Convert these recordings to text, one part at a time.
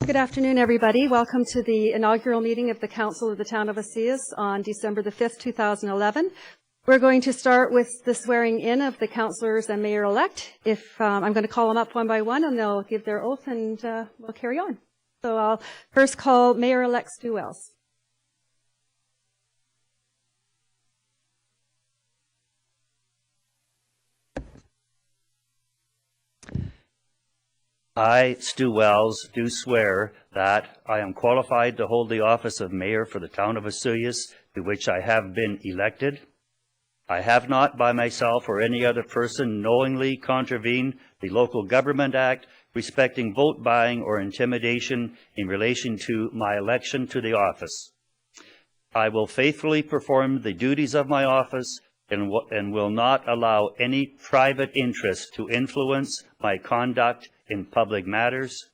Good afternoon, everybody. Welcome to the inaugural meeting of the Council of the Town of Osoyoos on December the 5th, 2011. We're going to start with the swearing in of the councillors and mayor-elect. I'm going to call them up one by one, and they'll give their oath, and we'll carry on. So I'll first call Mayor-elect Stu Wells. I, Stu Wells, do swear that I am qualified to hold the office of Mayor for the Town of Osoyoos, to which I have been elected. I have not, by myself or any other person, knowingly contravened the Local Government Act respecting vote buying or intimidation in relation to my election to the office. I will faithfully perform the duties of my office and will not allow any private interest to influence my conduct in public matters.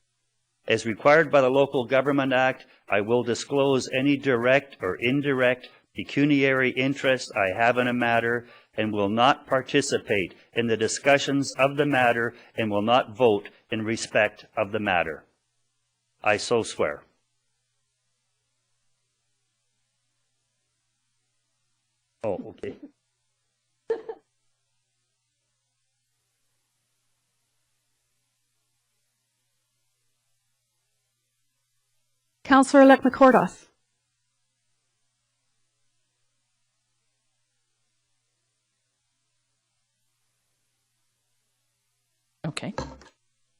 As required by the Local Government Act, I will disclose any direct or indirect pecuniary interest I have in a matter and will not participate in the discussions of the matter and will not vote in respect of the matter. I so swear. Oh, okay. Councillor-elect McCordoff. Okay.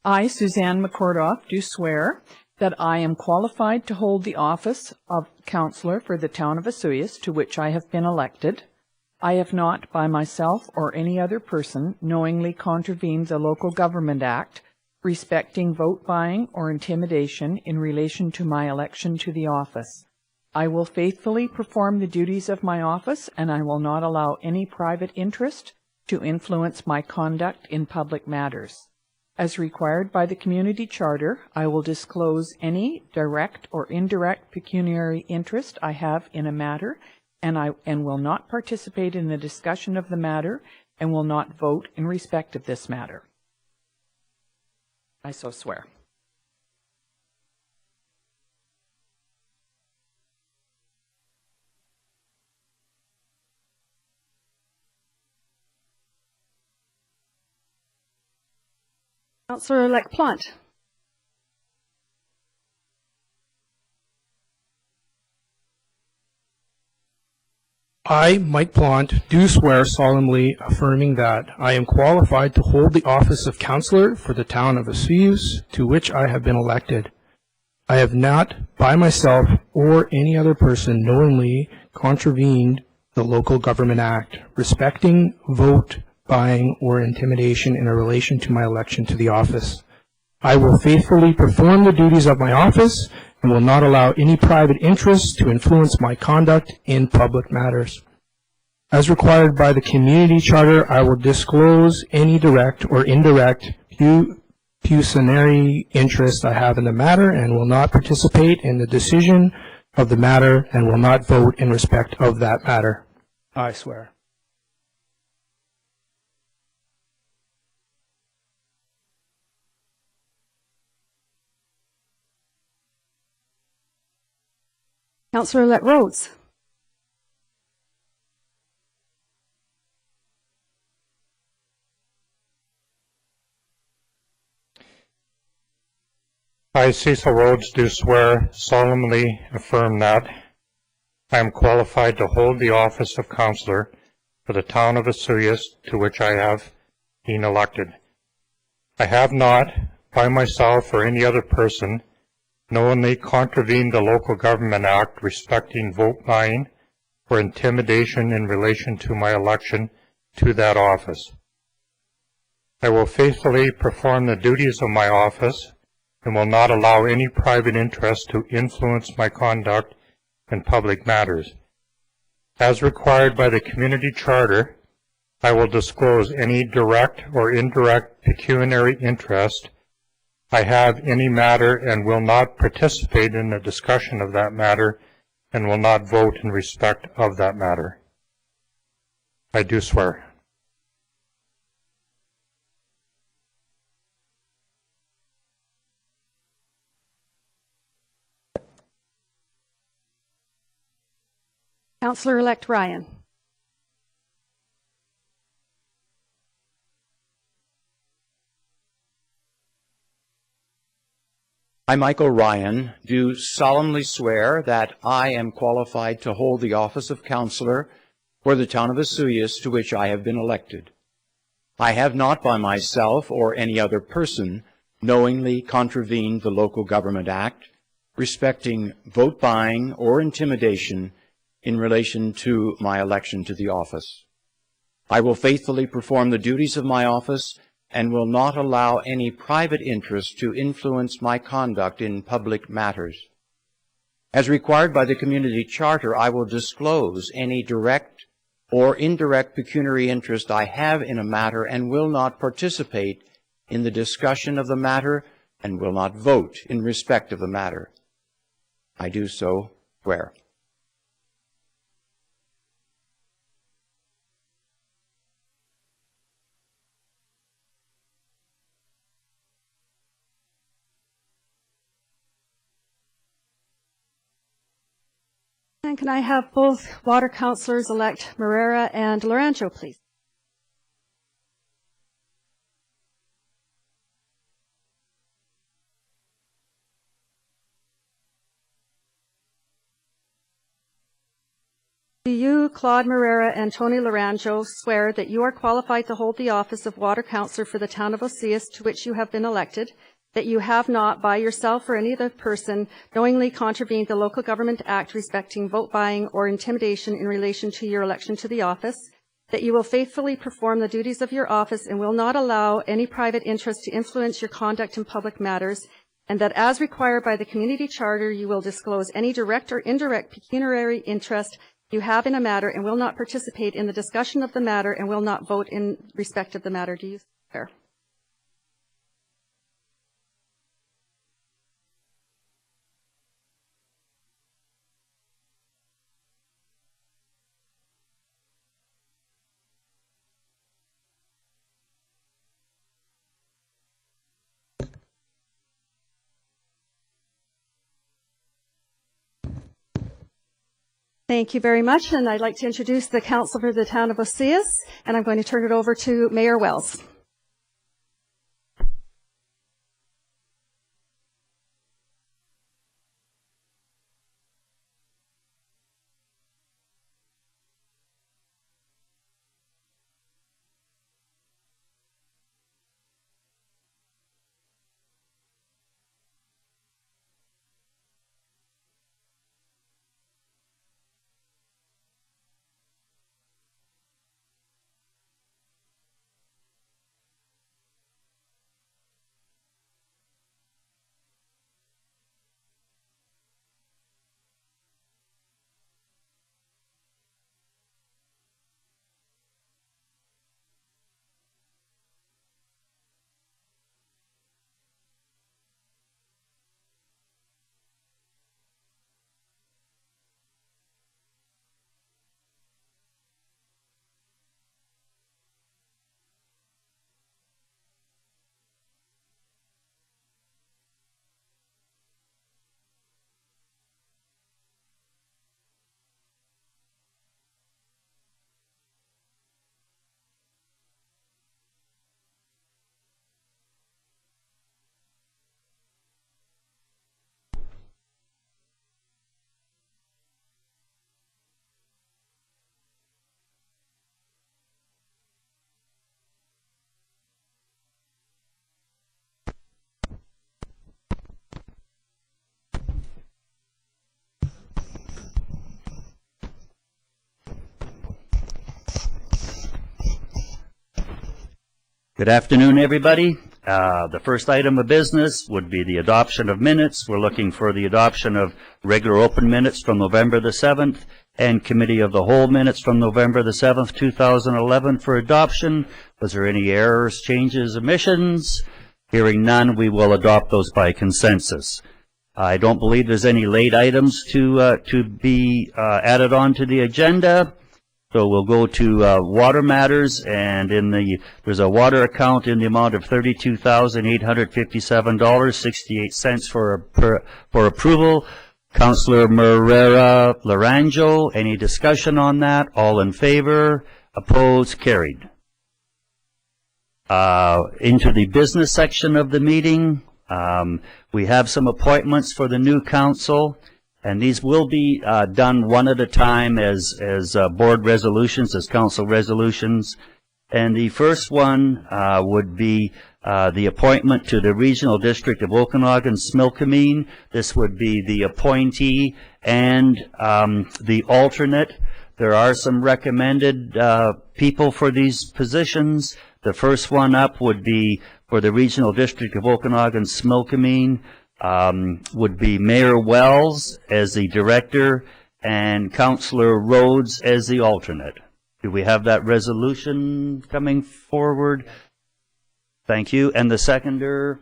I, Suzanne McCordoff, do swear that I am qualified to hold the office of councillor for the Town of Osoyoos, to which I have been elected. I have not, by myself or any other person, knowingly contravened the Local Government Act respecting vote buying or intimidation in relation to my election to the office. I will faithfully perform the duties of my office, and I will not allow any private interest to influence my conduct in public matters. As required by the Community Charter, I will disclose any direct or indirect pecuniary interest I have in a matter, and will not participate in the discussion of the matter, and will not vote in respect of this matter. I so swear. Councillor-elect Plant. I, Mike Plant, do swear solemnly affirming that I am qualified to hold the office of councillor for the Town of Osoyoos, to which I have been elected. I have not, by myself or any other person, knowingly contravened the Local Government Act respecting vote buying or intimidation in relation to my election to the office. I will faithfully perform the duties of my office and will not allow any private interests to influence my conduct in public matters. As required by the Community Charter, I will disclose any direct or indirect pecuniary interest I have in the matter and will not participate in the decision of the matter and will not vote in respect of that matter. I swear. Councillor-elect Rhodes. I, Cecil Rhodes, do swear solemnly affirm that I am qualified to hold the office of councillor for the Town of Osoyoos, to which I have been elected. I have not, by myself or any other person, knowingly contravened the Local Government Act respecting vote buying or intimidation in relation to my election to that office. I will faithfully perform the duties of my office and will not allow any private interest to influence my conduct in public matters. As required by the Community Charter, I will disclose any direct or indirect pecuniary interest I have any matter and will not participate in the discussion of that matter and will not vote in respect of that matter. I do swear. Councillor-elect Ryan. I, Michael Ryan, do solemnly swear that I am qualified to hold the office of councillor for the town of Osoyoos to which I have been elected. I have not by myself or any other person knowingly contravened the Local Government Act respecting vote buying or intimidation in relation to my election to the office. I will faithfully perform the duties of my office and will not allow any private interest to influence my conduct in public matters. As required by the community charter, I will disclose any direct or indirect pecuniary interest I have in a matter and will not participate in the discussion of the matter and will not vote in respect of the matter. I do so swear. And can I have both water councillors-elect Marrera and Laranjo, please? Do you, Claude Marrera and Tony Laranjo, swear that you are qualified to hold the office of water councillor for the town of Osoyoos to which you have been elected, that you have not, by yourself or any other person, knowingly contravened the Local Government Act respecting vote buying or intimidation in relation to your election to the office, that you will faithfully perform the duties of your office and will not allow any private interest to influence your conduct in public matters, and that as required by the community charter, you will disclose any direct or indirect pecuniary interest you have in a matter and will not participate in the discussion of the matter and will not vote in respect of the matter. Do you swear? Thank you very much, and I'd like to introduce the council for the town of Osoyoos, and I'm going to turn it over to Mayor Wells. Good afternoon, everybody. The first item of business would be the adoption of minutes. We're looking for the adoption of regular open minutes from November the 7th and committee of the whole minutes from November the 7th, 2011 for adoption. Was there any errors, changes, omissions? Hearing none, we will adopt those by consensus. I don't believe there's any late items to be added on to the agenda. So we'll go to water matters, and there's a water account in the amount of $32,857.68 for approval. Councillor Morera Laranjo, any discussion on that? All in favor? Opposed? Carried. Into the business section of the meeting, we have some appointments for the new council, and these will be done one at a time as board resolutions, as council resolutions. And the first one would be the appointment to the Regional District of Okanagan-Smilkameen. This would be the appointee and the alternate. There are some recommended people for these positions. The first one up would be for the Regional District of Okanagan-Smilkameen, would be Mayor Wells as the director and Councillor Rhodes as the alternate. Do we have that resolution coming forward? Thank you. And the seconder,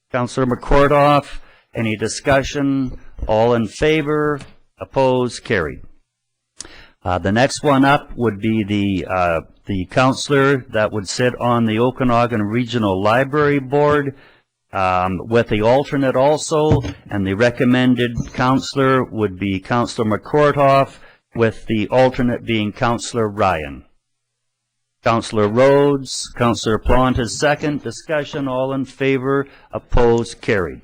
Councillor McCordoff. Any discussion? All in favor? Opposed? Carried. The next one up would be the councillor that would sit on the Okanagan Regional Library Board with the alternate also, and the recommended councillor would be Councillor McCordoff, with the alternate being Councillor Ryan. Councillor Rhodes, Councillor Plant is second. Discussion, all in favor, opposed, carried.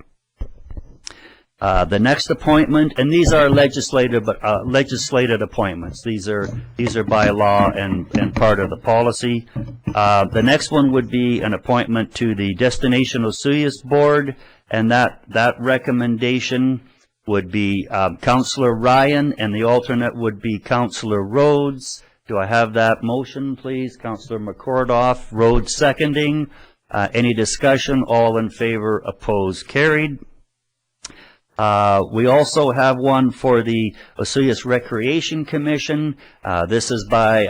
The next appointment, and these are legislative appointments. These are by law and part of the policy. The next one would be an appointment to the Destination Osoyoos Board, and that recommendation would be Councillor Ryan, and the alternate would be Councillor Rhodes. Do I have that motion, please? Councillor McCordoff, Rhodes seconding. Any discussion? All in favor, opposed, carried. We also have one for the Osoyoos Recreation Commission. This is by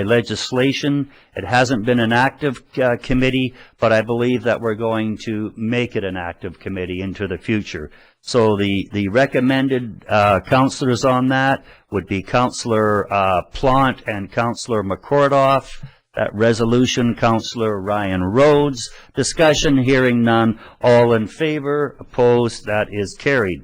legislation. It hasn't been an active committee, but I believe that we're going to make it an active committee into the future. So the recommended councillors on that would be Councillor Plant and Councillor McCordoff. That resolution, Councillor Ryan Rhodes. Discussion, hearing none. All in favor, opposed, that is carried.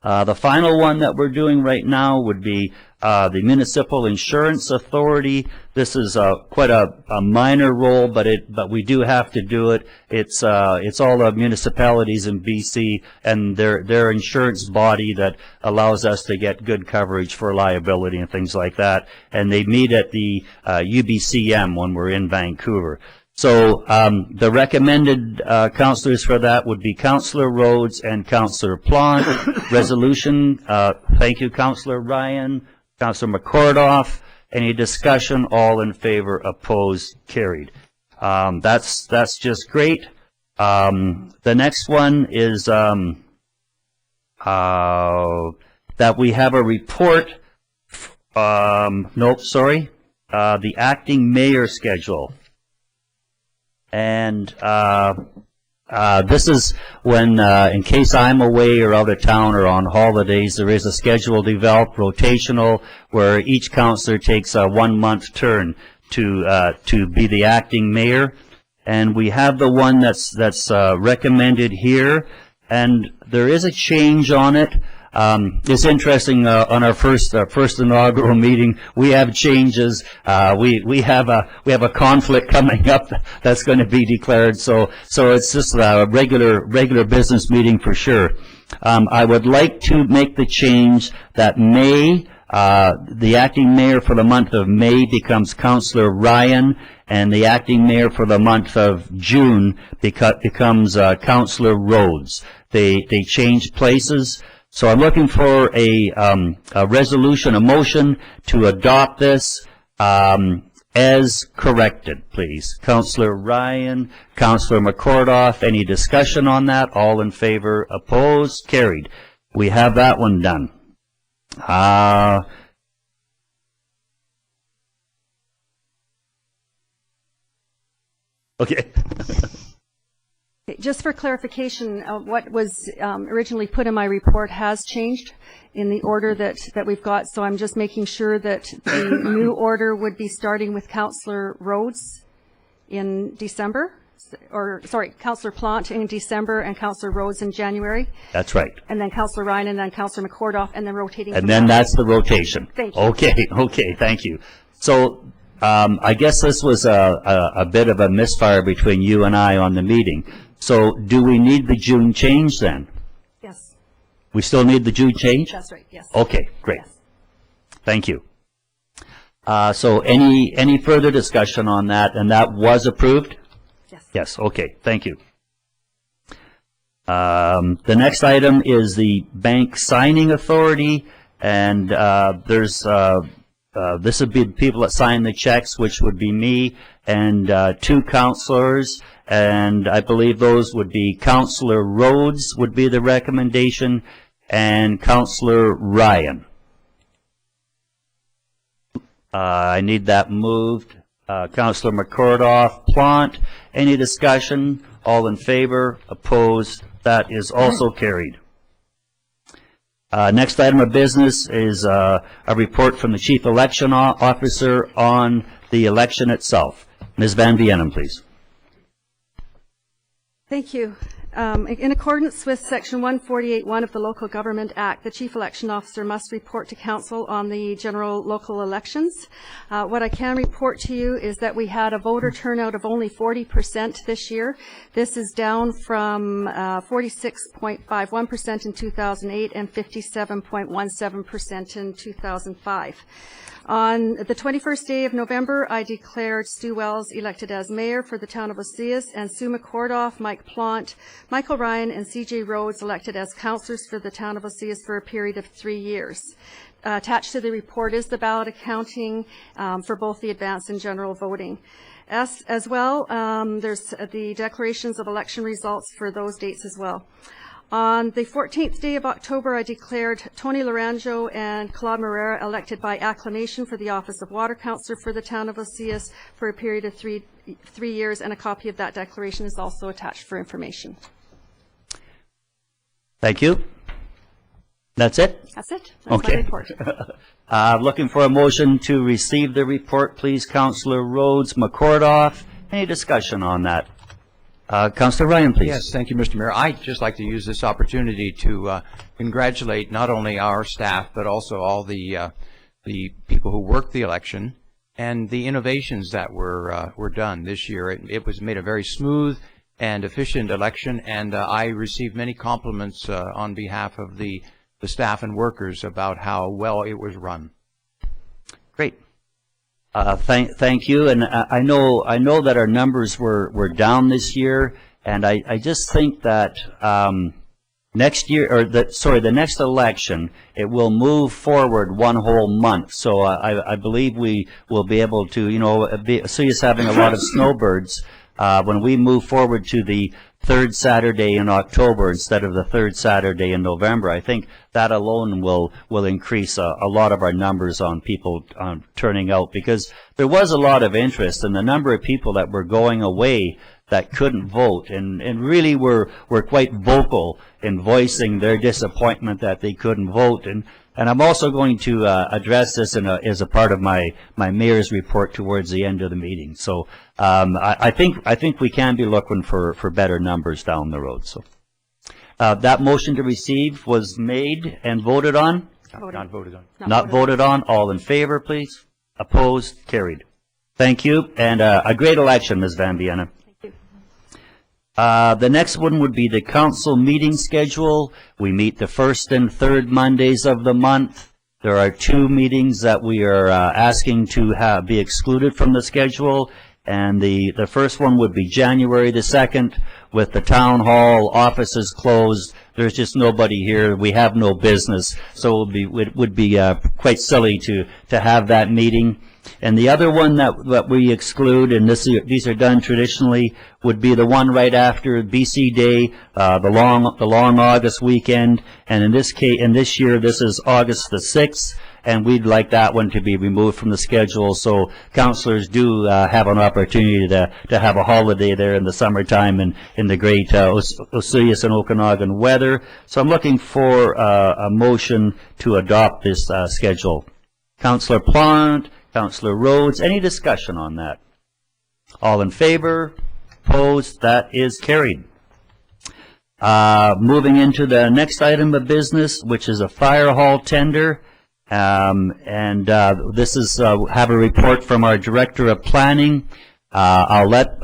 The final one that we're doing right now would be the Municipal Insurance Authority. This is quite a minor role, but we do have to do it. It's all the municipalities in BC and their insurance body that allows us to get good coverage for liability and things like that. And they meet at the UBCM when we're in Vancouver. So the recommended councillors for that would be Councillor Rhodes and Councillor Plant. Resolution, thank you, Councillor Ryan. Councillor McCordoff. Any discussion? All in favor, opposed, carried. That's just great. The next one is that we have a report. The acting mayor schedule. And this is when, in case I'm away or out of town or on holidays, there is a schedule developed, rotational, where each councillor takes a 1-month turn to be the acting mayor. And we have the one that's recommended here, and there is a change on it. It's interesting, on our first inaugural meeting, we have changes. We have a conflict coming up that's going to be declared. So it's just a regular business meeting for sure. I would like to make the change that May, the acting mayor for the month of May becomes Councillor Ryan, and the acting mayor for the month of June becomes Councillor Rhodes. They change places. So I'm looking for a resolution, a motion to adopt this as corrected, please. Councillor Ryan, Councillor McCordoff, any discussion on that? All in favor, opposed, carried. We have that one done. Okay. Just for clarification, what was originally put in my report has changed in the order that we've got, so I'm just making sure that the new order would be starting with Councillor Rhodes in December. Councillor Plant in December and Councillor Rhodes in January, That's right. and then Councillor Ryan and then Councillor McCordoff, and then rotating. And from then that. that's the rotation. Thank you. Okay, thank you. So, I guess this was a bit of a misfire between you and I on the meeting. So, do we need the June change then? Yes, We still need the June change? that's right, yes. Okay, great. Yes. Thank you. So any further discussion on that? And that was approved? Yes. Yes, okay, thank you. The next item is the bank signing authority, and this would be the people that sign the checks, which would be me and two councilors, and I believe those would be Councillor Rhodes would be the recommendation, and Councillor Ryan. I need that moved. Councillor McCordoff, Plant, any discussion? All in favor? Opposed? That is also carried. Next item of business is a report from the Chief Election Officer on the election itself. Ms. Van Vienen, please. Thank you. In accordance with Section 148(1) of the Local Government Act, the Chief Election Officer must report to Council on the general local elections. What I can report to you is that we had a voter turnout of only 40% this year. This is down from 46.51% in 2008 and 57.17% in 2005. On the 21st day of November, I declared Stu Wells elected as mayor for the town of Osillas, and Sue McCordoff, Mike Plant, Michael Ryan, and C.J. Rhodes elected as councillors for the town of Osillas for a period of 3 years. Attached to the report is the ballot accounting for both the advance and general voting. As well, there's the declarations of election results for those dates as well. On the 14th day of October, I declared Tony Laranjo and Claude Morera elected by acclamation for the office of Water Councillor for the town of Osillas for a period of three years, and a copy of that declaration is also attached for information. Thank you. That's it? That's it. That's my report. Looking for a motion to receive the report, please. Councillor Rhodes, McCordoff. Any discussion on that? Councillor Ryan, please. Yes, thank you, Mr. Mayor. I'd just like to use this opportunity to congratulate not only our staff, but also all the people who worked the election and the innovations that were done this year. It was made a very smooth and efficient election, and I received many compliments on behalf of the staff and workers about how well it was run. Great. Thank you, and I know that our numbers were down this year, and I just think that next year, or the next election, it will move forward one whole month. So I believe we will be able to, see us having a lot of snowbirds when we move forward to the third Saturday in October instead of the third Saturday in November. I think that alone will increase a lot of our numbers on people turning out, because there was a lot of interest, and the number of people that were going away that couldn't vote and really were quite vocal in voicing their disappointment that they couldn't vote. And I'm also going to address this as a part of my mayor's report towards the end of the meeting. So I think we can be looking for better numbers down the road. So that motion to receive was made and voted on. Not voted on. Not voted on. All in favor, please. Opposed? Carried. Thank you, and a great election, Ms. Van Vienen. The next one would be the council meeting schedule. We meet the first and third Mondays of the month. There are 2 meetings that we are asking to be excluded from the schedule, and the first one would be January the 2nd, with the town hall offices closed. There's just nobody here. We have no business, so it would be quite silly to have that meeting. And the other one that we exclude, and these are done traditionally, would be the one right after BC Day, the long August weekend. And in this year, this is August the 6th, and we'd like that one to be removed from the schedule, so councillors do have an opportunity to have a holiday there in the summertime and in the great Osillas and Okanagan weather. So I'm looking for a motion to adopt this schedule. Councillor Plant, Councillor Rhodes, any discussion on that? All in favor? Opposed? That is carried. Moving into the next item of business, which is a fire hall tender. This is, have a report from our Director of Planning. I'll let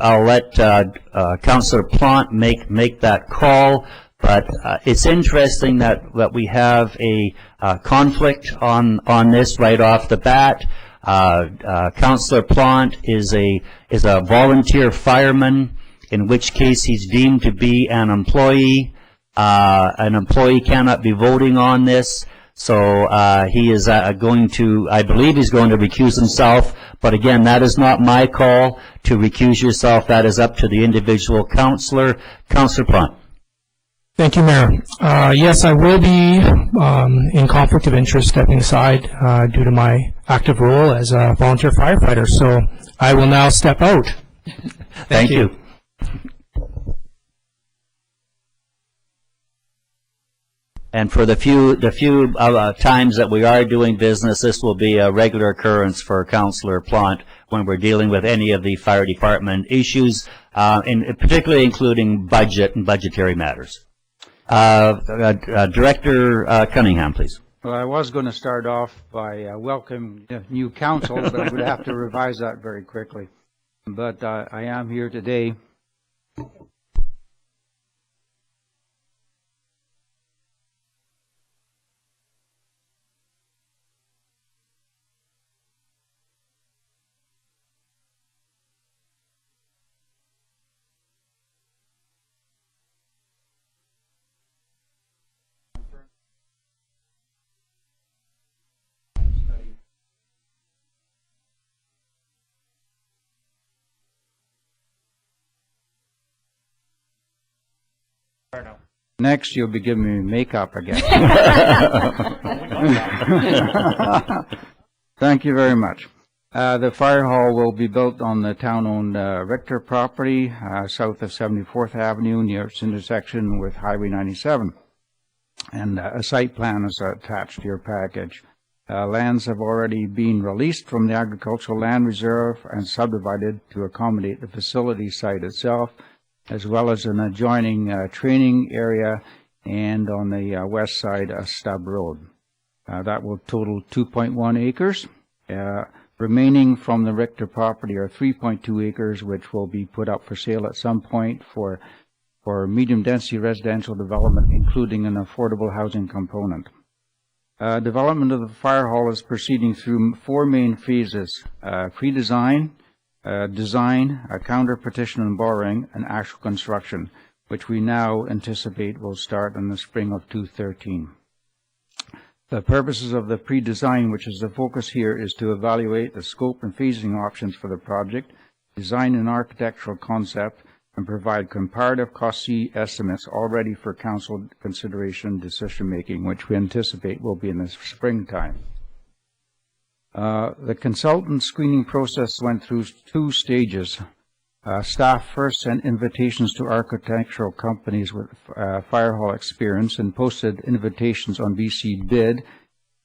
Councillor Plant make that call, but it's interesting that we have a conflict on this right off the bat. Councillor Plant is a volunteer fireman, in which case he's deemed to be an employee. An employee cannot be voting on this. So he is going to, I believe he's going to recuse himself. But again, that is not my call to recuse yourself. That is up to the individual councillor. Councillor Plant. Thank you, Mayor. Yes, I will be in conflict of interest stepping aside due to my active role as a volunteer firefighter. So I will now step out. Thank you. And for the few times that we are doing business, this will be a regular occurrence for Councillor Plant when we're dealing with any of the fire department issues, and particularly including budget and budgetary matters. Director Cunningham, please. Well, I was going to start off by welcoming the new council, but I would have to revise that very quickly. But I am here today. Next, you'll be giving me makeup again. Thank you very much. The fire hall will be built on the town-owned Richter property south of 74th Avenue near its intersection with Highway 97. And a site plan is attached to your package. Lands have already been released from the Agricultural Land Reserve and subdivided to accommodate the facility site itself, as well as an adjoining training area and on the west side a stub road. That will total 2.1 acres. Remaining from the Richter property are 3.2 acres, which will be put up for sale at some point for medium-density residential development, including an affordable housing component. Development of the fire hall is proceeding through 4 main phases: pre-design, design, counter petition and borrowing, and actual construction, which we now anticipate will start in the spring of 2013. The purposes of the pre-design, which is the focus here, is to evaluate the scope and phasing options for the project, design an architectural concept, and provide comparative cost estimates all ready for council consideration decision-making, which we anticipate will be in the springtime. The consultant screening process went through 2 stages. Staff first sent invitations to architectural companies with fire hall experience and posted invitations on BC Bid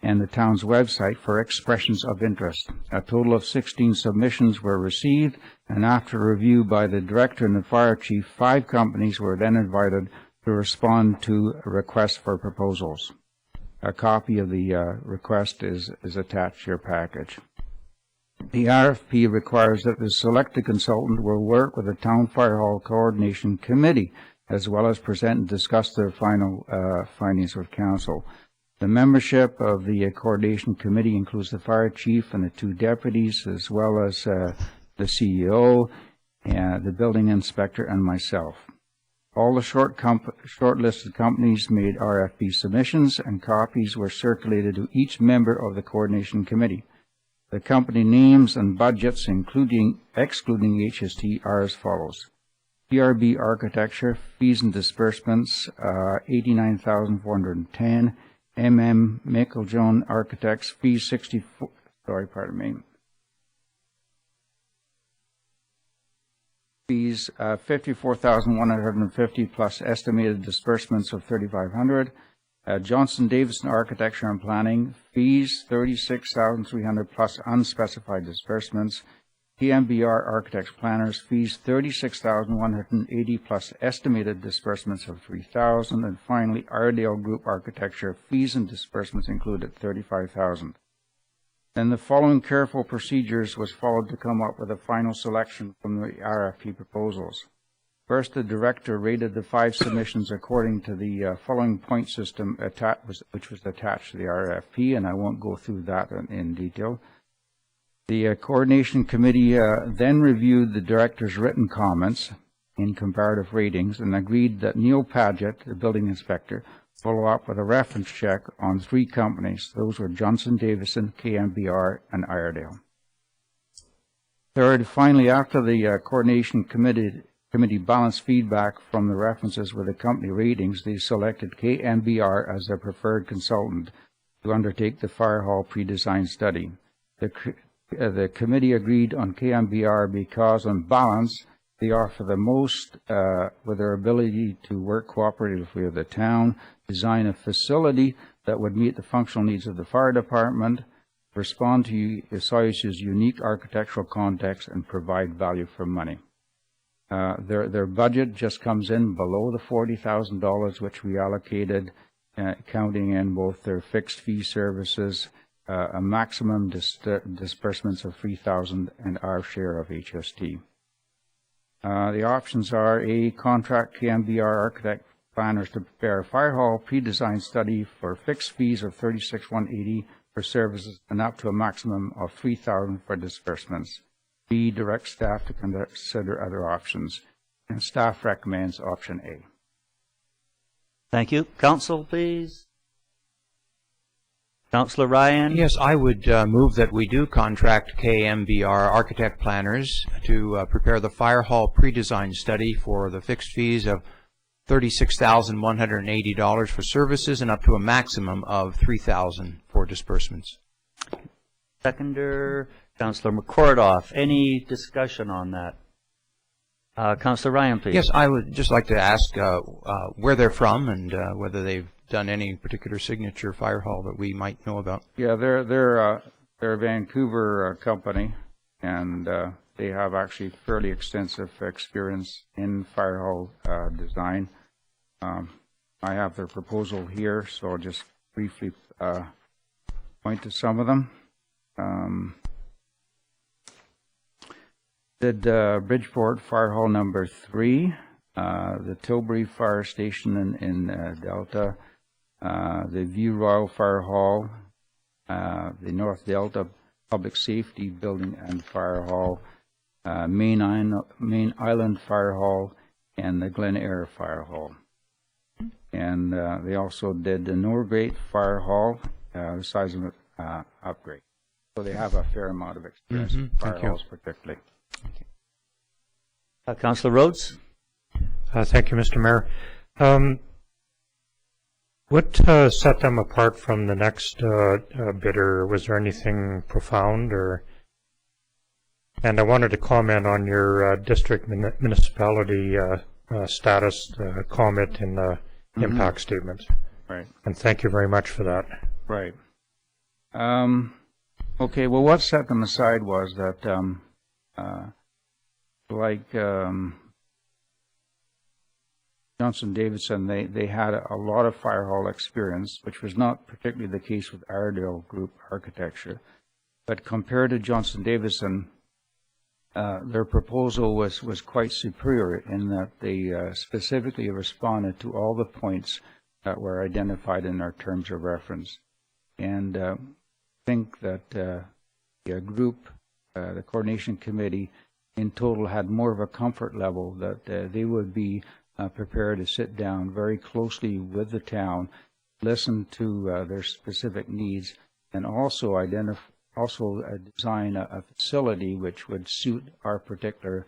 and the town's website for expressions of interest. A total of 16 submissions were received, and after review by the director and the fire chief, 5 companies were then invited to respond to a request for proposals. A copy of the request is attached to your package. The RFP requires that the selected consultant will work with the Town Fire Hall Coordination Committee, as well as present and discuss their final findings with Council. The membership of the Coordination Committee includes the Fire Chief and the 2 deputies, as well as the CEO, the Building Inspector, and myself. All the shortlisted companies made RFP submissions, and copies were circulated to each member of the Coordination Committee. The company names and budgets, excluding HST, are as follows: PRB Architecture, fees and disbursements, $89,410. Meiklejohn Architects, fees fees $54,150 plus estimated disbursements of $3,500. Johnson Davidson Architecture and Planning, fees $36,300 plus unspecified disbursements. KMBR Architects Planners fees $36,180 plus estimated disbursements of $3,000. And finally, Iredale Group Architecture fees and disbursements included $35,000. Then the following careful procedures was followed to come up with a final selection from the RFP proposals. First, the director rated the 5 submissions according to the following point system which was attached to the RFP, and I won't go through that in detail. The coordination committee then reviewed the director's written comments in comparative ratings and agreed that Neil Padgett, the building inspector, follow up with a reference check on 3 companies. Those were Johnson Davison, KMBR, and Iredale. Third, finally, after the coordination committee balanced feedback from the references with the company ratings, they selected KMBR as their preferred consultant to undertake the fire hall pre-design study. The committee agreed on KMBR because, on balance, they offer the most with their ability to work cooperatively with the town, design a facility that would meet the functional needs of the fire department, respond to Osoyoos's unique architectural context, and provide value for money. Their budget just comes in below the $40,000 which we allocated, counting in both their fixed fee services, a maximum disbursements of $3,000, and our share of HST. The options are: A, contract KMBR Architect Planners to prepare a fire hall pre-design study for fixed fees of $36,180 for services and up to a maximum of $3,000 for disbursements. B, direct staff to consider other options, and staff recommends option A. Thank you. Council, please. Councillor Ryan? Yes, I would move that we do contract KMBR Architect Planners to prepare the fire hall pre-design study for the fixed fees of $36,180 for services and up to a maximum of $3,000 for disbursements. Seconder, Councillor McCordoff. Any discussion on that? Councillor Ryan, please. Yes, I would just like to ask where they're from and whether they've done any particular signature fire hall that we might know about. Yeah, they're a Vancouver company, and they have actually fairly extensive experience in fire hall design. I have their proposal here, so I'll just briefly point to some of them. Did Bridgeport Fire Hall number 3, the Tilbury Fire Station in Delta, the View Royal Fire Hall, the North Delta Public Safety Building and Fire Hall, Main Island Fire Hall, and the Glen Eyre Fire Hall. And they also did the Norgate Fire Hall, the seismic upgrade. So they have a fair amount of experience in fire halls particularly. Councillor Rhodes? Thank you, Mr. Mayor. What set them apart from the next bidder? Was there anything profound, or? And I wanted to comment on your district municipality status comment in the impact statement. Right. And thank you very much for that. Right. Okay, well, what set them aside was that, Johnson Davidson, they had a lot of fire hall experience, which was not particularly the case with Iredale Group Architecture. But compared to Johnson Davidson, their proposal was quite superior in that they specifically responded to all the points that were identified in our terms of reference. And I think that the group, the coordination committee, in total had more of a comfort level that they would be prepared to sit down very closely with the town, listen to their specific needs, and also design a facility which would suit our particular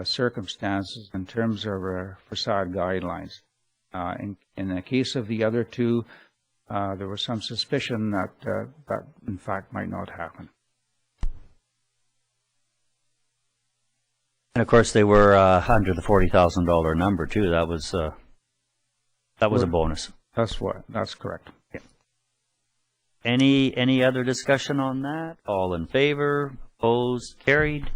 circumstances in terms of our facade guidelines. In the case of the other two, there was some suspicion that that in fact might not happen. And of course, they were under the $40,000 number too. That was a bonus. That's correct. Yeah. Any other discussion on that? All in favor? Opposed? Carried.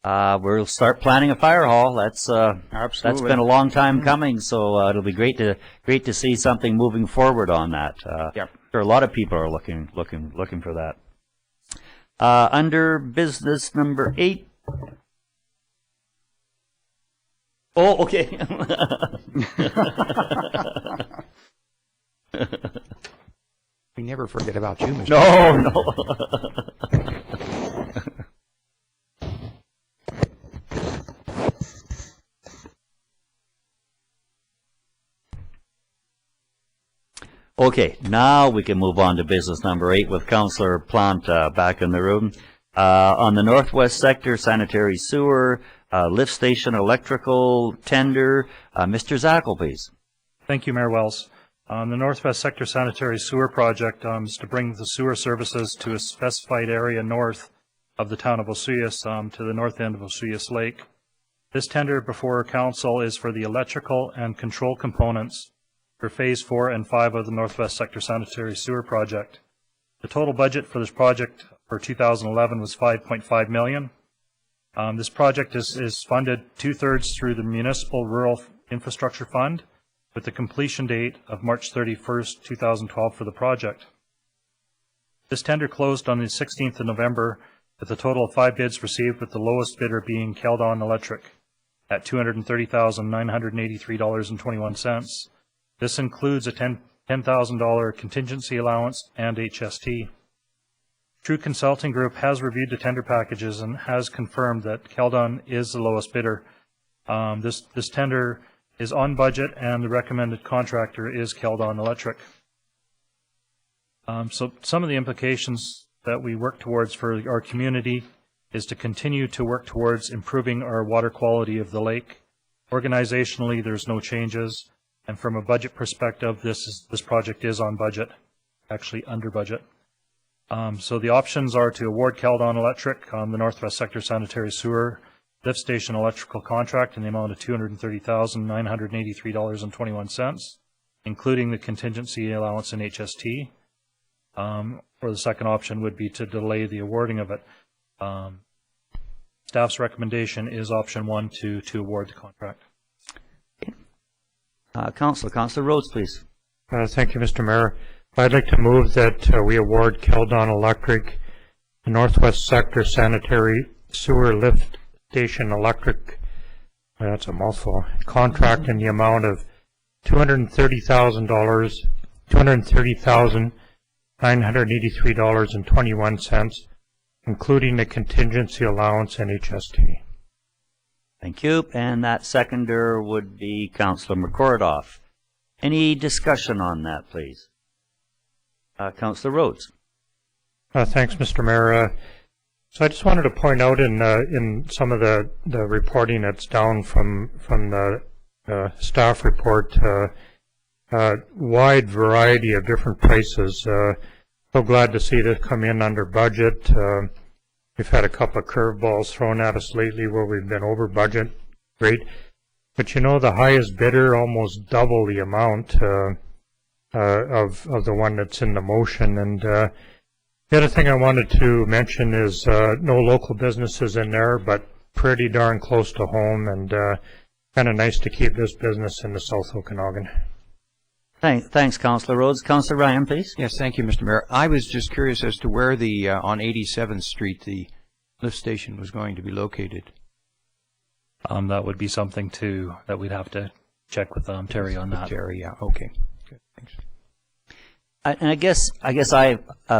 we'll start planning a fire hall. That's Absolutely. been a long time coming, so it'll be great to see something moving forward on that. Yep. Sure, a lot of people are looking for that. Under business number 8. Oh, okay. We never forget about you, Mr. No. Okay, now we can move on to business number 8 with Councillor Plant back in the room. On the Northwest Sector Sanitary Sewer, Lift Station Electrical Tender, Mr. Zackel, please. Thank you, Mayor Wells. The Northwest Sector Sanitary Sewer Project is to bring the sewer services to a specified area north of the town of Osoyoos, to the north end of Osoyoos Lake. This tender before Council is for the electrical and control components for Phase 4 and 5 of the Northwest Sector Sanitary Sewer Project. The total budget for this project for 2011 was $5.5 million. This project is funded 2/3 through the Municipal Rural Infrastructure Fund, with the completion date of March 31st, 2012 for the project. This tender closed on the 16th of November with a total of 5 bids received, with the lowest bidder being Keldon Electric at $230,983.21. This includes a $10,000 contingency allowance and HST. True Consulting Group has reviewed the tender packages and has confirmed that Keldon is the lowest bidder. This tender is on budget, and the recommended contractor is Keldon Electric. So some of the implications that we work towards for our community is to continue to work towards improving our water quality of the lake. Organizationally, there's no changes, and from a budget perspective, this project is on budget, actually under budget. So the options are to award Keldon Electric on the Northwest Sector Sanitary Sewer Lift Station Electrical Contract in the amount of $230,983.21, including the contingency allowance and HST. Or the second option would be to delay the awarding of it. Staff's recommendation is option 1 to award the contract. Councillor Rhodes, please. Thank you, Mr. Mayor. I'd like to move that we award Keldon Electric the Northwest Sector Sanitary Sewer Lift Station Electric, that's a mouthful, contract in the amount of $230,983.21, including the contingency allowance and HST. Thank you. And that seconder would be Councillor McCordoff. Any discussion on that, please? Councillor Rhodes. Thanks, Mr. Mayor. So I just wanted to point out in some of the reporting that's down from the staff report, wide variety of different prices. So glad to see this come in under budget. We've had a couple of curveballs thrown at us lately where we've been over budget. Great. But you know, the highest bidder almost double the amount of the one that's in the motion. And the other thing I wanted to mention is no local businesses in there, but pretty darn close to home, and kind of nice to keep this business in the South Okanagan. Thanks, Councillor Rhodes. Councillor Ryan, please. Yes, thank you, Mr. Mayor. I was just curious as to where the on 87th Street the lift station was going to be located. That would be something that we'd have to check with Terry on that. Terry, yeah, okay. Good, thanks. And I guess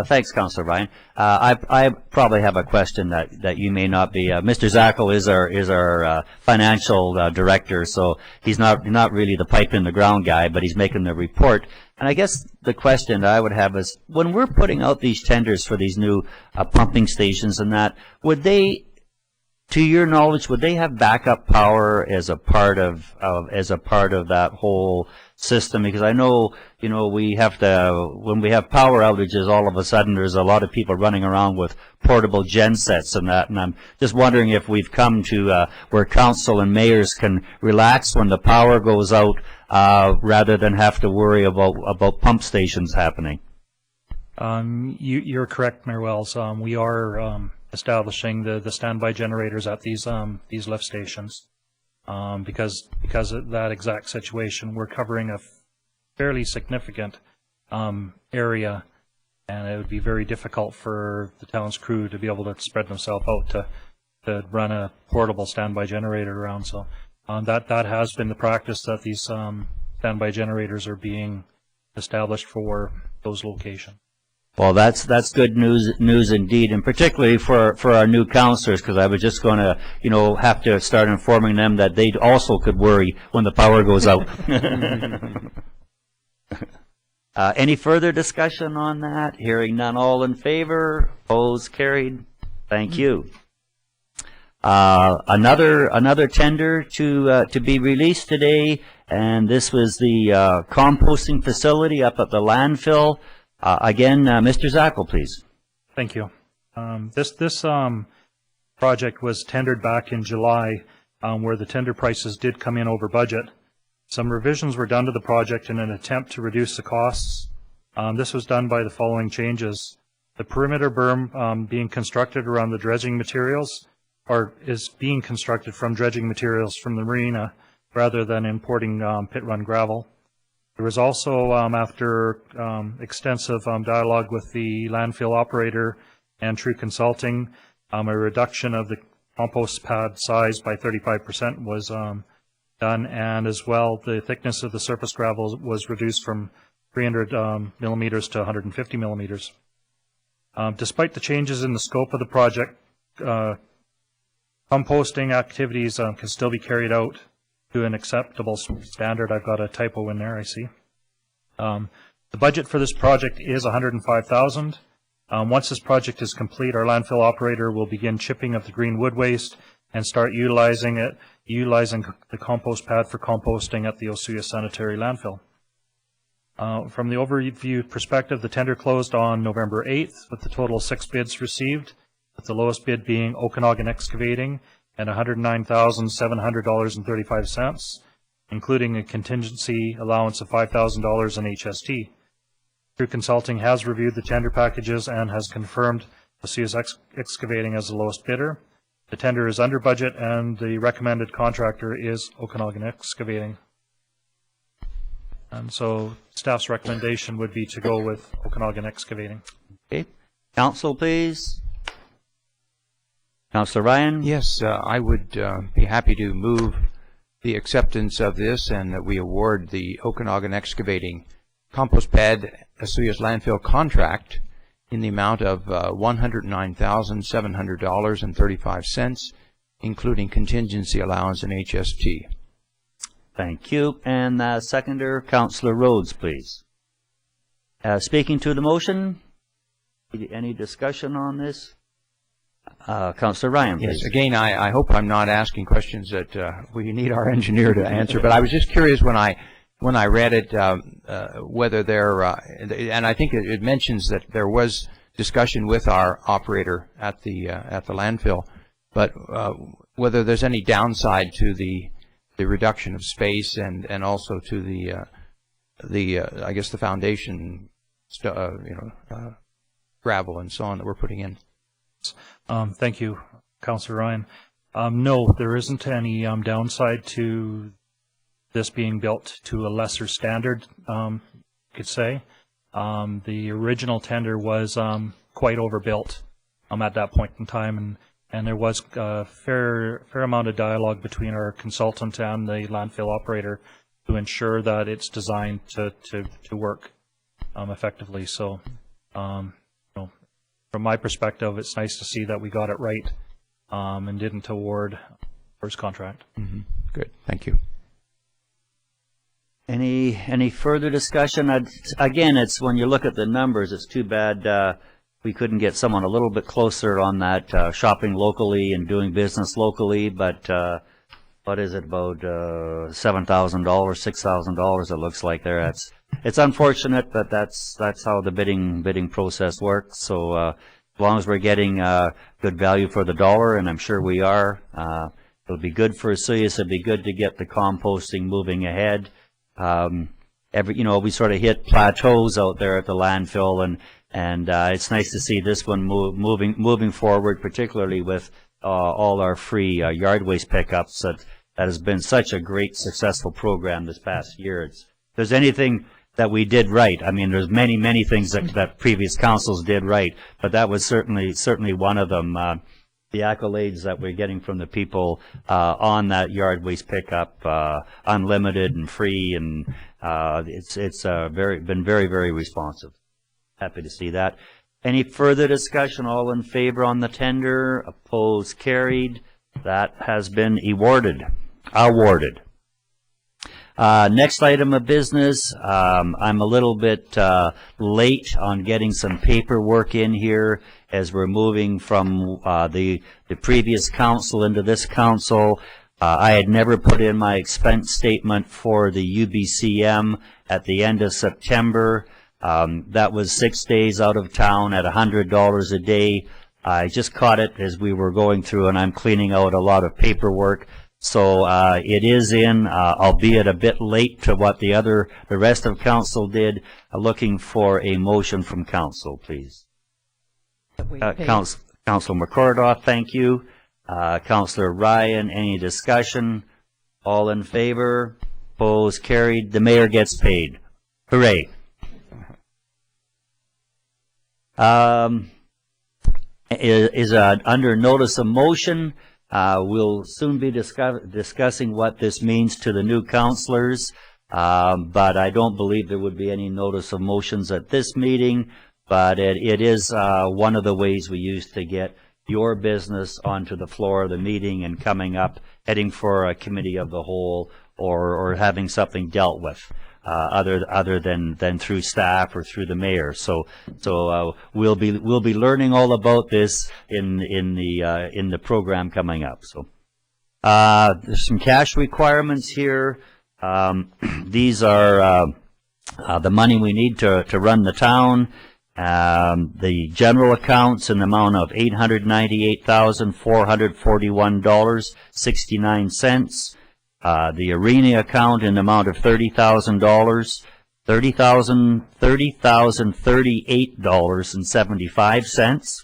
thanks, Councillor Ryan. I probably have a question that you may not be. Mr. Zackel is our financial director, so he's not really the pipe in the ground guy, but he's making the report. And I guess the question that I would have is, when we're putting out these tenders for these new pumping stations and that, would they, to your knowledge, would they have backup power as a part of that whole system? Because I know, we have to, when we have power outages, all of a sudden there's a lot of people running around with portable gen sets and that, and I'm just wondering if we've come to where council and mayors can relax when the power goes out, rather than have to worry about pump stations happening. You're correct, Mayor Wells. We are establishing the standby generators at these lift stations. Because of that exact situation, we're covering a fairly significant area, and it would be very difficult for the town's crew to be able to spread themselves out to run a portable standby generator around. So that has been the practice, that these standby generators are being established for those locations. Well, that's good news indeed, and particularly for our new councillors, because I was just going to, have to start informing them that they also could worry when the power goes out. Any further discussion on that? Hearing none, all in favor? Opposed? Carried. Thank you. Another tender to be released today, and this was the composting facility up at the landfill. Again, Mr. Zackel, please. Thank you. This project was tendered back in July, where the tender prices did come in over budget. Some revisions were done to the project in an attempt to reduce the costs. This was done by the following changes. The perimeter berm being constructed around the dredging materials, or is being constructed from dredging materials from the marina rather than importing pit run gravel. There was also, after extensive dialogue with the landfill operator and True Consulting, a reduction of the compost pad size by 35% was done, and as well the thickness of the surface gravel was reduced from 300 millimeters to 150 millimeters. Despite the changes in the scope of the project, composting activities can still be carried out to an acceptable standard. I've got a typo in there, I see. The budget for this project is $105,000. Once this project is complete, our landfill operator will begin chipping of the green wood waste and start utilizing the compost pad for composting at the Osoyoos Sanitary Landfill. From the overview perspective, the tender closed on November 8th with a total of 6 bids received, with the lowest bid being Okanagan Excavating at $109,700.35, including a contingency allowance of $5,000 in HST. True Consulting has reviewed the tender packages and has confirmed Osoyoos Excavating as the lowest bidder. The tender is under budget, and the recommended contractor is Okanagan Excavating. And so staff's recommendation would be to go with Okanagan Excavating. Okay. Council, please. Councillor Ryan? Yes, I would be happy to move the acceptance of this and that we award the Okanagan Excavating compost pad Osoyoos landfill contract in the amount of $109,700.35, including contingency allowance and HST. Thank you. And seconder, Councillor Rhodes, please. Speaking to the motion, any discussion on this? Councillor Ryan, please. Yes, again, I hope I'm not asking questions that we need our engineer to answer, but I was just curious when I read it whether there, and I think it mentions that there was discussion with our operator at the landfill, but whether there's any downside to the reduction of space and also to the I guess the foundation gravel and so on that we're putting in. Thank you, Councillor Ryan. No, there isn't any downside to this being built to a lesser standard, you could say. The original tender was quite overbuilt at that point in time, and there was a fair amount of dialogue between our consultant and the landfill operator to ensure that it's designed to work effectively. So, from my perspective, it's nice to see that we got it right and didn't award first contract. Mm-hmm. Good, thank you. Any further discussion? Again, it's when you look at the numbers, it's too bad we couldn't get someone a little bit closer on that shopping locally and doing business locally. But what is it, about $7,000, $6,000? It looks like there. It's unfortunate, but that's how the bidding process works. So as long as we're getting good value for the dollar, and I'm sure we are, it'll be good for Osoyoos. It'll be good to get the composting moving ahead. We sort of hit plateaus out there at the landfill, And it's nice to see this one moving forward, particularly with all our free yard waste pickups. That has been such a great, successful program this past year. If there's anything that we did right, I mean, there's many things that previous councils did right, but that was certainly one of them. The accolades that we're getting from the people on that yard waste pickup, unlimited and free, and it's been very responsive. Happy to see that. Any further discussion? All in favor on the tender? Opposed? Carried. That has been awarded. Next item of business. I'm a little bit late on getting some paperwork in here as we're moving from the previous council into this council. I had never put in my expense statement for the UBCM at the end of September. That was 6 days out of town at $100 a day. I just caught it as we were going through, and I'm cleaning out a lot of paperwork. So it is in, albeit a bit late to what the rest of council did. Looking for a motion from council, please. Councilor McCordoff, thank you. Councilor Ryan, any discussion? All in favor? Opposed? Carried. The mayor gets paid. Hooray. Is under notice of motion. We'll soon be discussing what this means to the new councilors, but I don't believe there would be any notice of motions at this meeting, but it is one of the ways we use to get your business onto the floor of the meeting and coming up, heading for a committee of the whole, or having something dealt with. Other than through staff or through the mayor. So we'll be learning all about this in the program coming up. So there's some cash requirements here. These are the money we need to run the town. The general accounts in the amount of $898,441.69. The arena account in the amount of $30,000, $30,038.75,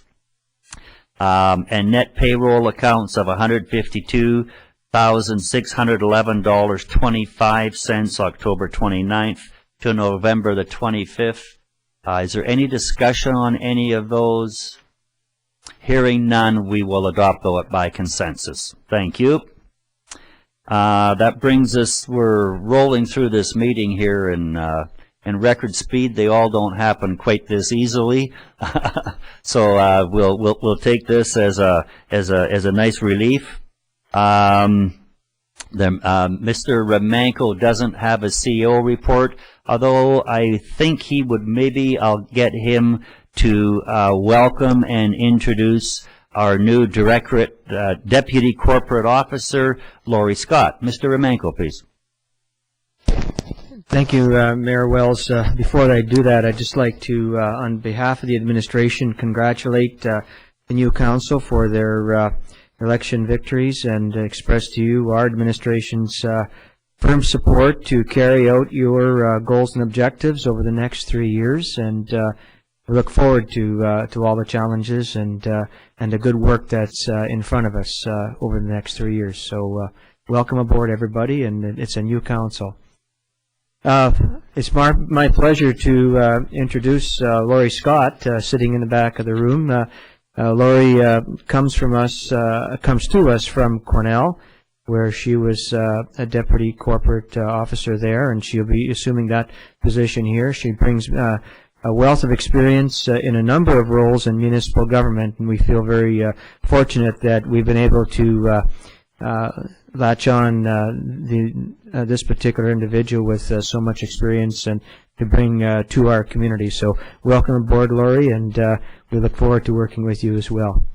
and net payroll accounts of $152,611.25, October 29th to November the 25th. Is there any discussion on any of those? Hearing none, we will adopt it by consensus. Thank you. That brings us, we're rolling through this meeting here in record speed. They all don't happen quite this easily. So, we'll take this as a nice relief. Mr. Remenko doesn't have a CEO report, although I think he would I'll get him to, welcome and introduce our new Deputy Corporate Officer, Laurie Scott. Mr. Remenko, please. Thank you, Mayor Wells. Before I do that, I'd just like to, on behalf of the administration, congratulate the new council for their election victories and express to you our administration's firm support to carry out your goals and objectives over the next 3 years. And we look forward to all the challenges and the good work that's in front of us over the next 3 years. So welcome aboard, everybody, and it's a new council. It's my pleasure to introduce Laurie Scott, sitting in the back of the room. Laurie comes to us from Cornell, where she was a deputy corporate officer there, and she'll be assuming that position here. She brings a wealth of experience in a number of roles in municipal government, and we feel very fortunate that we've been able to latch on this particular individual with so much experience and to bring to our community. So welcome aboard, Laurie, and we look forward to working with you as well.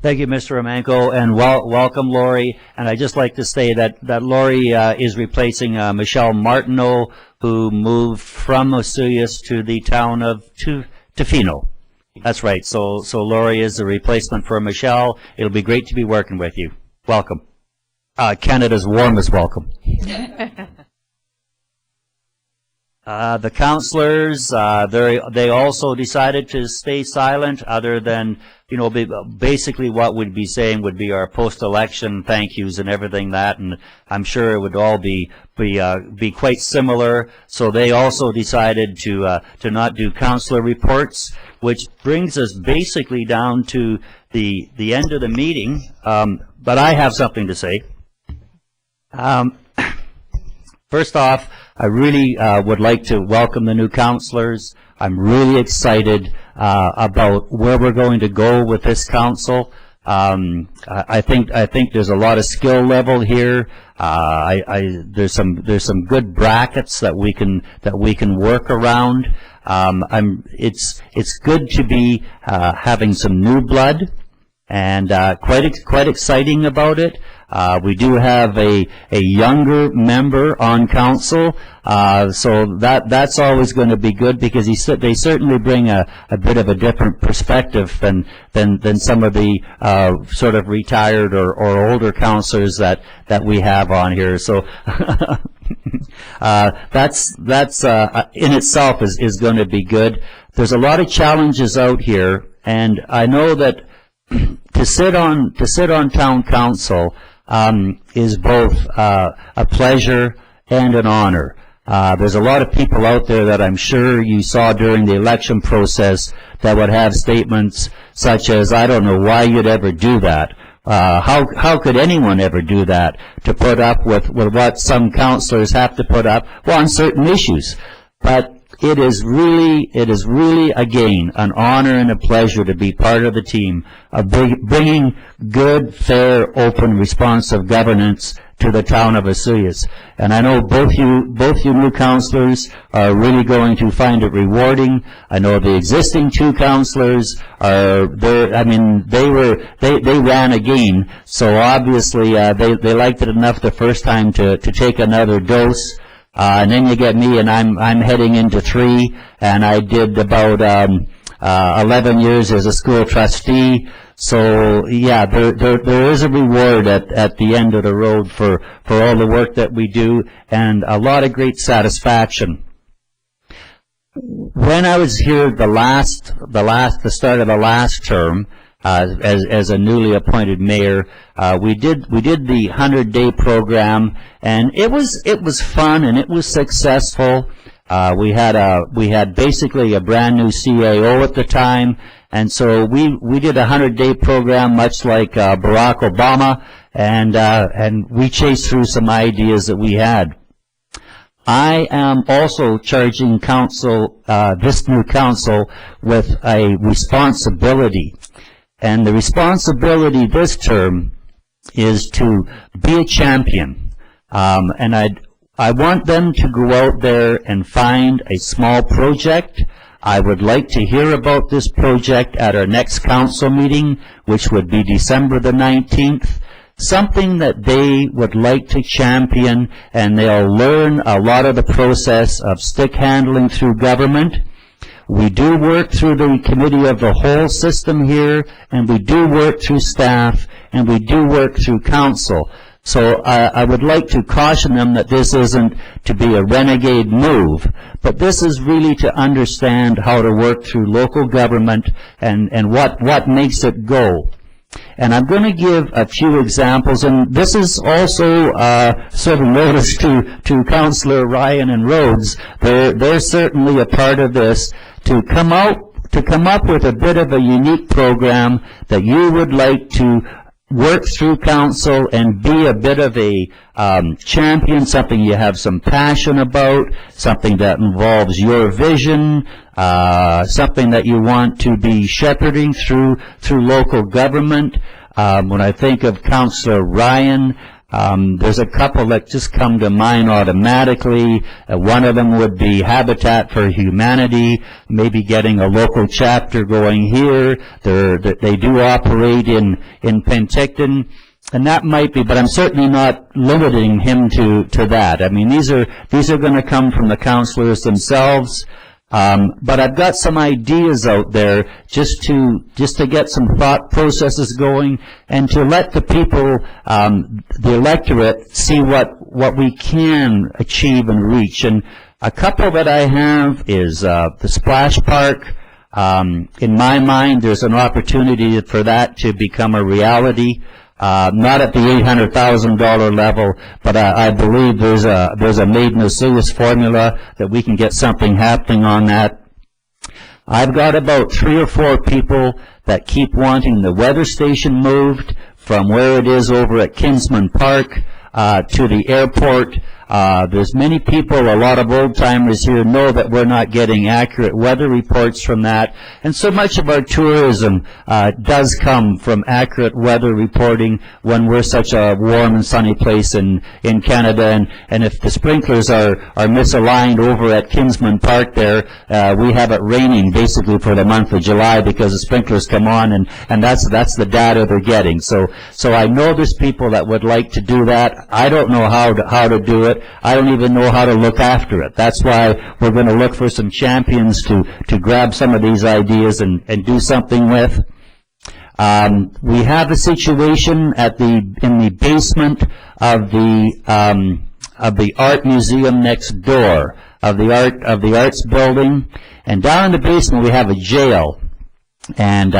Thank you, Mr. Remenko, and welcome, Laurie. And I'd just like to say that Laurie is replacing Michelle Martineau, who moved from Osoyoos to the town of Tofino. That's right. So Laurie is the replacement for Michelle. It'll be great to be working with you. Welcome. Canada's warmest welcome. The counselors, they also decided to stay silent, other than, you know, basically what we'd be saying would be our post-election thank yous and everything that, and I'm sure it would all be quite similar. So they also decided to not do counselor reports, which brings us basically down to the end of the meeting. But I have something to say. First off, I really would like to welcome the new counselors. I'm really excited about where we're going to go with this council. I think there's a lot of skill level here. There's some good brackets that we can work around. It's good to be having some new blood, and quite exciting about it. We do have a younger member on council, so that's always going to be good, because they certainly bring a bit of a different perspective than some of the sort of retired or older councillors that we have on here. So that's in itself is going to be good. There's a lot of challenges out here, and I know that to sit on town council is both a pleasure and an honor. There's a lot of people out there that I'm sure you saw during the election process that would have statements such as, "I don't know why you'd ever do that. How could anyone ever do that, to put up with what some councillors have to put up on certain issues?" But it is really, again, an honor and a pleasure to be part of the team of bringing good, fair, open, responsive governance to the town of Osoyoos. And I know both you new councillors are really going to find it rewarding. I know the existing two councillors are there. I mean, they ran again, so obviously they liked it enough the first time to take another dose. And then you get me, and I'm heading into 3, and I did about 11 years as a school trustee. So yeah, there is a reward at the end of the road for all the work that we do, and a lot of great satisfaction. When I was here the start of the last term, as a newly appointed mayor, we did the 100-day program, and it was fun and it was successful. We had basically a brand new CAO at the time, and so we did a 100-day program, much like Barack Obama, and we chased through some ideas that we had. I am also charging council, this new council, with a responsibility. And the responsibility this term is to be a champion. And I want them to go out there and find a small project. I would like to hear about this project at our next council meeting, which would be December the 19th. Something that they would like to champion, and they'll learn a lot of the process of stick handling through government. We do work through the committee of the whole system here, and we do work through staff, and we do work through council. So I would like to caution them that this isn't to be a renegade move, but this is really to understand how to work through local government and what makes it go. And I'm going to give a few examples, and this is also sort of notice to Councillor Ryan and Rhodes. They're certainly a part of this, to come up with a bit of a unique program that you would like to work through council and be a bit of a champion, something you have some passion about, something that involves your vision, something that you want to be shepherding through local government. When I think of Councillor Ryan, there's a couple that just come to mind automatically. One of them would be Habitat for Humanity, maybe getting a local chapter going here. They do operate in Penticton, and that might be, but I'm certainly not limiting him to that. I mean, these are going to come from the councillors themselves. But I've got some ideas out there just to get some thought processes going, and to let the people, the electorate, see what we can achieve and reach. And A couple that I have is the Splash Park. In my mind, there's an opportunity for that to become a reality. Not at the $800,000 level, but I believe there's a Made in Osoyoos formula that we can get something happening on that. I've got about 3 or 4 people that keep wanting the weather station moved from where it is over at Kinsman Park to the airport. There's many people, a lot of old-timers here know that we're not getting accurate weather reports from that. And so much of our tourism does come from accurate weather reporting when we're such a warm and sunny place in Canada. And if the sprinklers are misaligned over at Kinsman Park there, we have it raining basically for the month of July because the sprinklers come on, and that's the data they're getting. So I know there's people that would like to do that. I don't know how to do it. I don't even know how to look after it. That's why we're going to look for some champions to grab some of these ideas and do something with. We have a situation in the basement of the art museum next door of the arts building, and down in the basement we have a jail. And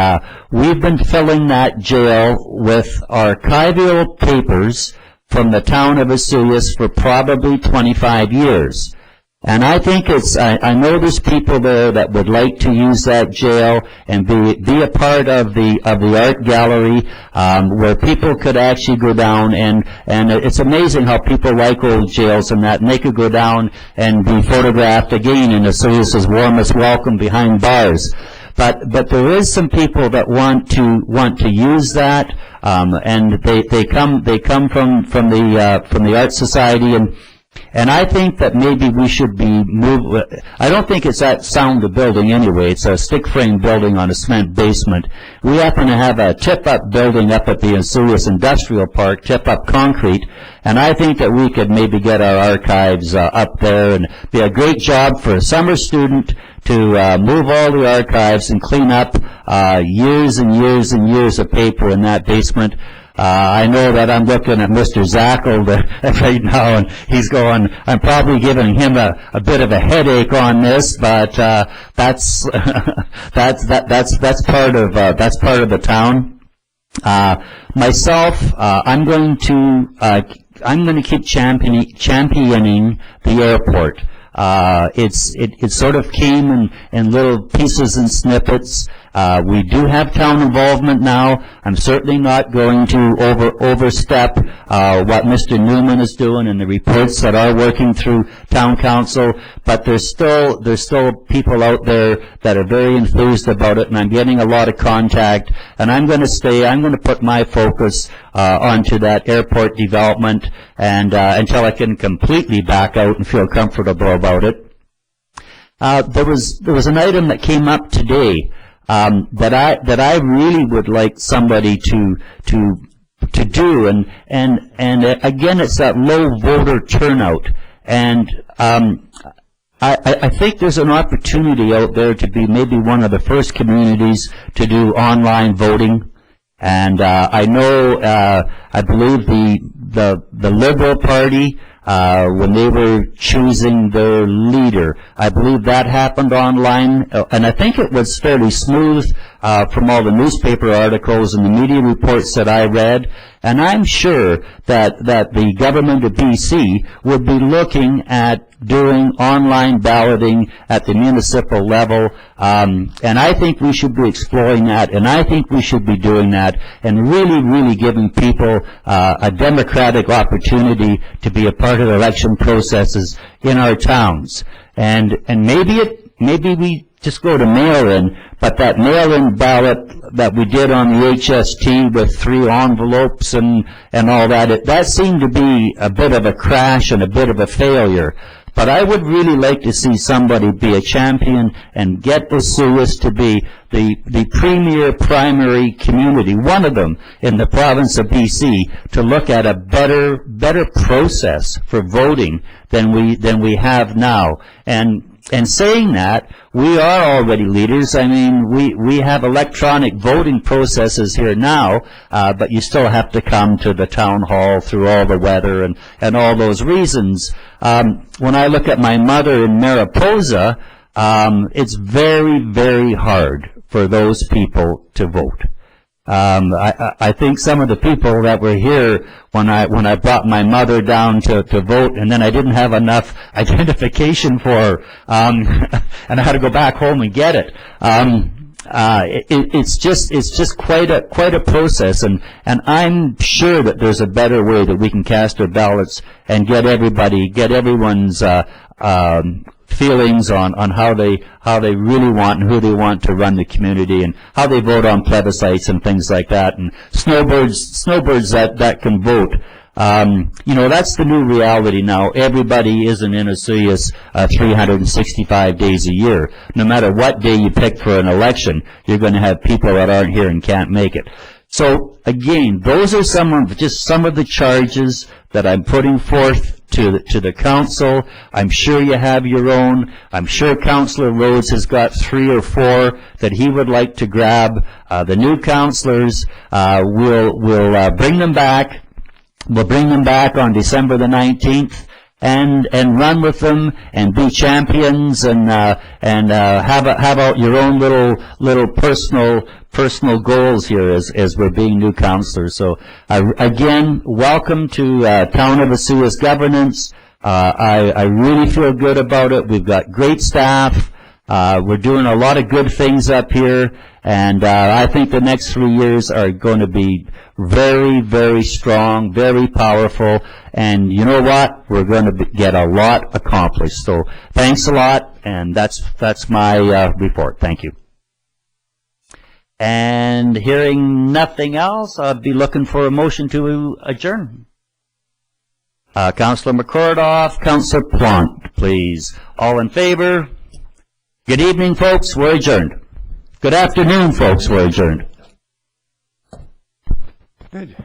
we've been filling that jail with archival papers from the town of Osoyoos for probably 25 years. And I think I know there's people there that would like to use that jail and be a part of the art gallery, where people could actually go down and it's amazing how people like old jails and that, and they could go down and be photographed again in Osoyoos' warmest welcome behind bars. But there is some people that want to use that, and they come from the Art Society, and I think that maybe we should be moved. I don't think it's that sound the building anyway. It's a stick frame building on a cement basement. We happen to have a tip-up building up at the Osoyoos Industrial Park, tip-up concrete, and I think that we could maybe get our archives up there, and be a great job for a summer student to move all the archives and clean up years and years and years of paper in that basement. I know that I'm looking at Mr. Zackel right now, and he's going, I'm probably giving him a bit of a headache on this, but that's part of the town. Myself, I'm going to keep championing the airport. It sort of came in little pieces and snippets. We do have town involvement now. I'm certainly not going to overstep what Mr. Newman is doing and the reports that are working through town council, but there's still people out there that are very enthused about it, and I'm getting a lot of contact, and I'm going to put my focus onto that airport development and until I can completely back out and feel comfortable about it. There was an item that came up today that I really would like somebody to do, and again, it's that low voter turnout, and I think there's an opportunity out there to be maybe one of the first communities to do online voting. And I know, I believe the Liberal Party, when they were choosing their leader, I believe that happened online, and I think it was fairly smooth from all the newspaper articles and the media reports that I read. And I'm sure that the government of BC would be looking at doing online balloting at the municipal level, and I think we should be exploring that, and I think we should be doing that, and really giving people a democratic opportunity to be a part of the election processes in our towns. And maybe we just go to mail-in, but that mail-in ballot that we did on the HST with 3 envelopes and all that, that seemed to be a bit of a crash and a bit of a failure. But I would really like to see somebody be a champion and get Osoyoos to be the premier primary community, one of them in the province of BC, to look at a better process for voting than we have now. And And saying that, we are already leaders. I mean, we have electronic voting processes here now, but you still have to come to the town hall through all the weather and all those reasons. When I look at my mother in Mariposa, it's very, very hard for those people to vote. I think some of the people that were here when I brought my mother down to vote, and then I didn't have enough identification for her, and I had to go back home and get it. It's just quite a process, and I'm sure that there's a better way that we can cast our ballots and get everyone's feelings on how they really want and who they want to run the community and how they vote on plebiscites and things like that. And snowbirds that can vote. That's the new reality now. Everybody isn't in Osoyoos 365 days a year. No matter what day you pick for an election, you're going to have people that aren't here and can't make it. So again, those are some of the charges that I'm putting forth to the council. I'm sure you have your own. I'm sure Councillor Rhodes has got 3 or 4 that he would like to grab. The new councillors, we'll bring them back. We'll bring them back on December the 19th and run with them and be champions and have out your own little personal goals here as we're being new councillors. So again, welcome to Town of Osoyoos governance. I really feel good about it. We've got great staff. We're doing a lot of good things up here, and I think the next 3 years are going to be very, very strong, very powerful, and you know what? We're going to get a lot accomplished. So thanks a lot, and that's my report. Thank you. And hearing nothing else, I'll be looking for a motion to adjourn. Councillor McCordoff, Councillor Plant, please. All in favor? Good evening, folks. We're adjourned. Good afternoon, folks. We're adjourned. Good.